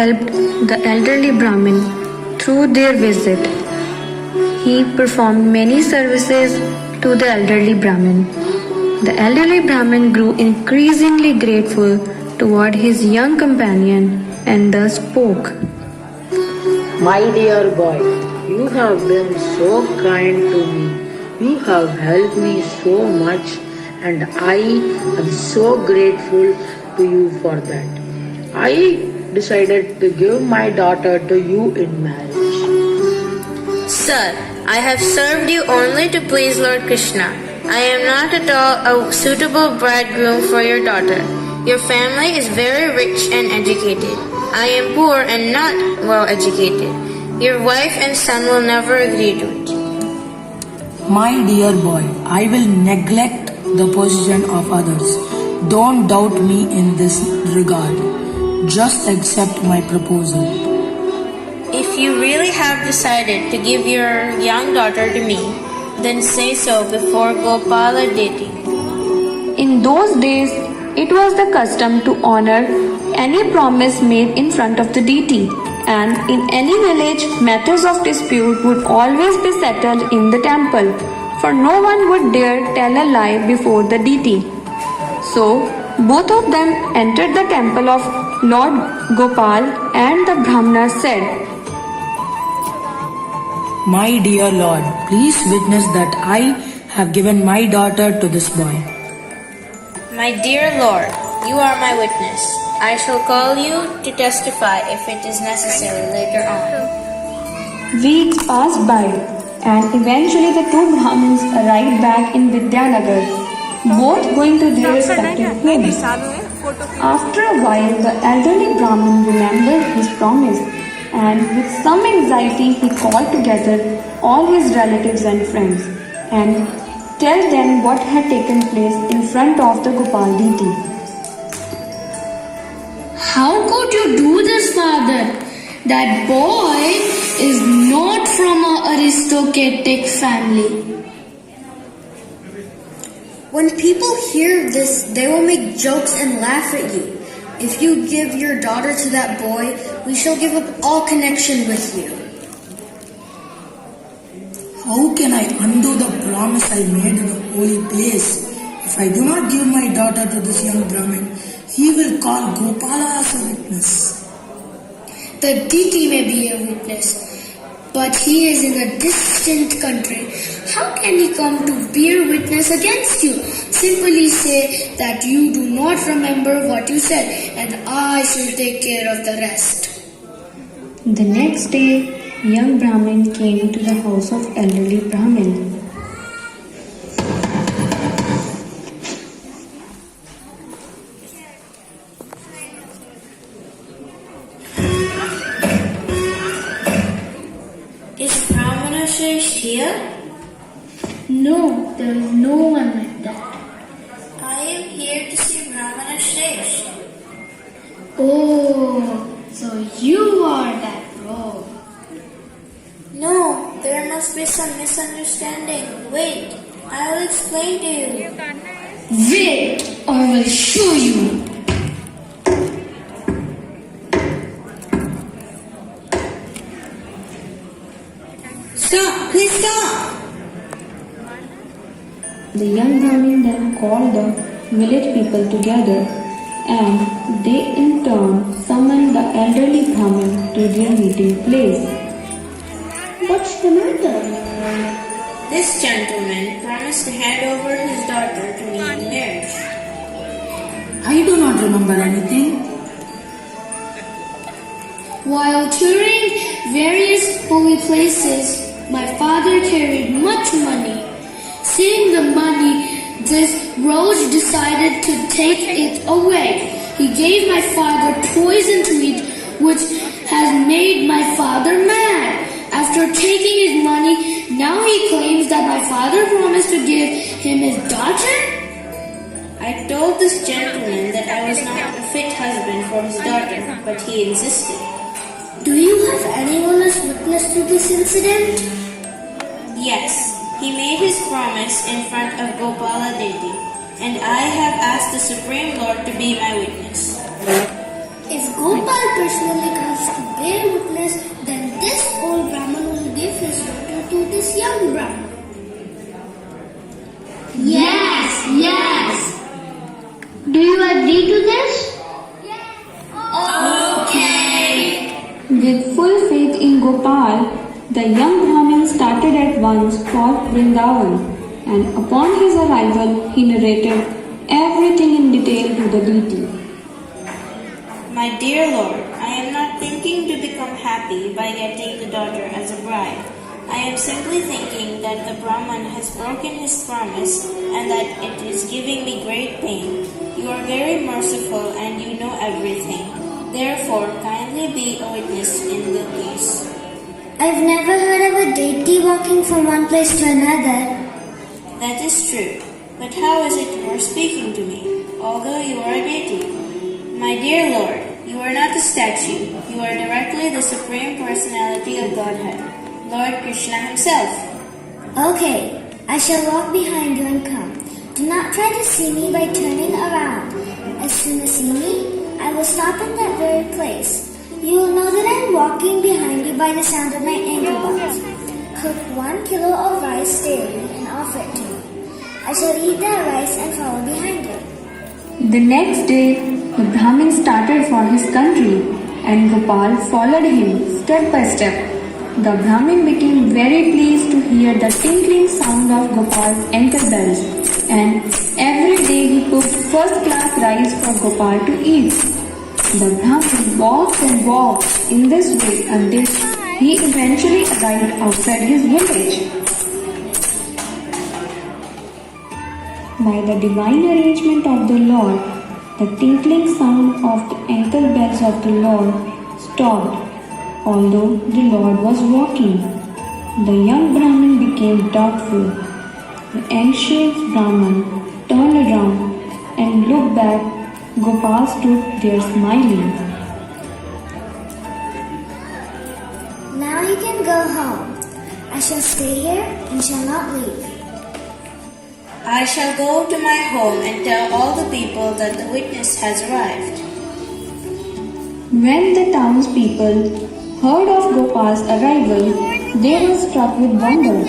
helped the elderly Brahmin through their visit. He performed many services to the elderly Brahmin. The elderly Brahmin grew increasingly grateful toward his young companion and thus spoke. My dear boy, you have been so kind to me. You have helped me so much, and I am so grateful to you for that. I decided to give my daughter to you in marriage. Sir, I have served you only to please Lord Krishna. I am not at all a suitable bridegroom for your daughter. Your family is very rich and educated. I am poor and not well educated. Your wife and son will never agree to it. My dear boy, I will neglect the position of others. Don't doubt me in this regard. Just accept my proposal. If you really have decided to give your young daughter to me, then say so before Gopala deity. In those days, it was the custom to honor any promise made in front of the deity, and in any village, matters of dispute would always be settled in the temple, for no one would dare tell a lie before the deity. So, both of them entered the temple of Lord Gopal, and the Brahmana said, My dear Lord, please witness that I have given my daughter to this boy. My dear Lord, you are my witness. I shall call you to testify if it is necessary later on. Weeks passed by, and eventually the two Brahmins arrived back in Vidyanagar, both going to their respective homes. After a while, the elderly Brahmin remembered his promise, and with some anxiety he called together all his relatives and friends and tell them what had taken place in front of the Gopal deity. How could you do this, father? That boy is not from an aristocratic family. When people hear this, they will make jokes and laugh at you. If you give your daughter to that boy, we shall give up all connection with you. How can I undo the promise I made in the holy place? If I do not give my daughter to this young Brahmin, he will call Gopala as a witness. The deity may be a witness, but he is in a distant country. How can he come to bear witness against you? Simply say that you do not remember what you said, and I shall take care of the rest. The next day, young Brahmin came to the house of elderly Brahmin. Is Brahmana Shresh here? No, there is no one like that. I am here to see Brahmana Shresh. Oh, so you are that rogue. No, there must be some misunderstanding. Wait, I will explain to you. Wait, I will show you. Stop! Please stop! The young Brahmin then called the village people together, and they in turn summoned the elderly Brahmin to their meeting place. What's the matter? This gentleman promised to hand over his daughter to me in marriage. I do not remember anything. While touring various holy places, my father carried much money. Seeing the money, this rogue decided to take it away. He gave my father poison to eat, which has made my father mad. After taking his money, now he claims that my father promised to give him his daughter? I told this gentleman that I was not a fit husband for his daughter, but he insisted. Do you have anyone as witness to this incident? Yes, he made his promise in front of Gopala deity, and I have asked the Supreme Lord to be my witness. If Gopal personally comes to bear witness, then this old Brahman will give his daughter to this young Brahman. Yes. Do you agree to this? Okay. With full faith in Gopal, the young Brahmin started at once for Vrindavan, and upon his arrival, he narrated everything in detail to the deity. My dear Lord, I am not thinking to become happy by getting the daughter as a bride. I am simply thinking that the Brahman has broken his promise and that it is giving me great pain. You are very merciful and you know everything. Therefore, kindly be a witness in the case. I've never heard of a deity walking from one place to another. That is true. But how is it you are speaking to me, although you are a deity? My dear Lord, you are not a statue. You are directly the Supreme Personality of Godhead, Lord Krishna himself. Okay, I shall walk behind you and come. Do not try to see me by turning around. As soon as you see me, I will stop in that very place. You will know that I am walking behind you by the sound of my ankle bones. Cook 1 kilo of rice daily and offer it to me. I shall eat that rice and follow behind you. The next day, the Brahmin started for his country, and Gopal followed him step by step. The Brahmin became very pleased to hear the tinkling sound of Gopal's ankle bells, and every day he cooked first-class rice for Gopal to eat. The Brahmin walked and walked in this way until he eventually arrived outside his village. By the divine arrangement of the Lord, the tinkling sound of the ankle bells of the Lord stopped, although the Lord was walking. The young Brahmin became doubtful. The anxious Brahmin turned around and looked back. Gopal stood there smiling. Now you can go home. I shall stay here and shall not leave. I shall go to my home and tell all the people that the witness has arrived. When the townspeople heard of Gopal's arrival, they were struck with wonder.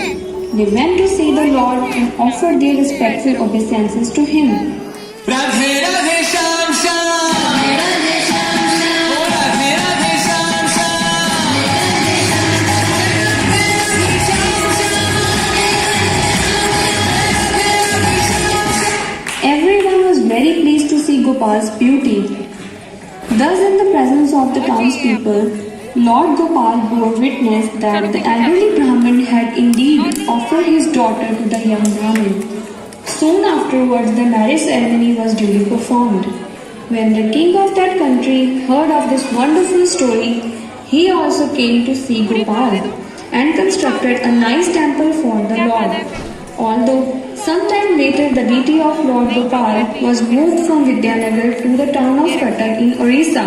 They went to see the Lord and offered their respectful obeisances to him. Radhe Radhe Sham Sham, Radhe Sham Sham, oh Radhe Radhe Sham Sham, Radhe Sham Sham. Everyone was very pleased to see Gopal's beauty. Thus, in the presence of the townspeople, Lord Gopal bore witness that the elderly Brahmin had indeed offered his daughter to the young Brahmin. Soon afterwards, the marriage ceremony was duly performed. When the king of that country heard of this wonderful story, he also came to see Gopal and constructed a nice temple for the Lord. Although sometime later the deity of Lord Gopal was moved from Vidyanagar to the town of Cuttack in Orissa,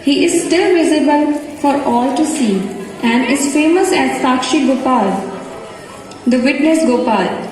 he is still visible for all to see and is famous as Sakshi Gopal, the witness Gopal.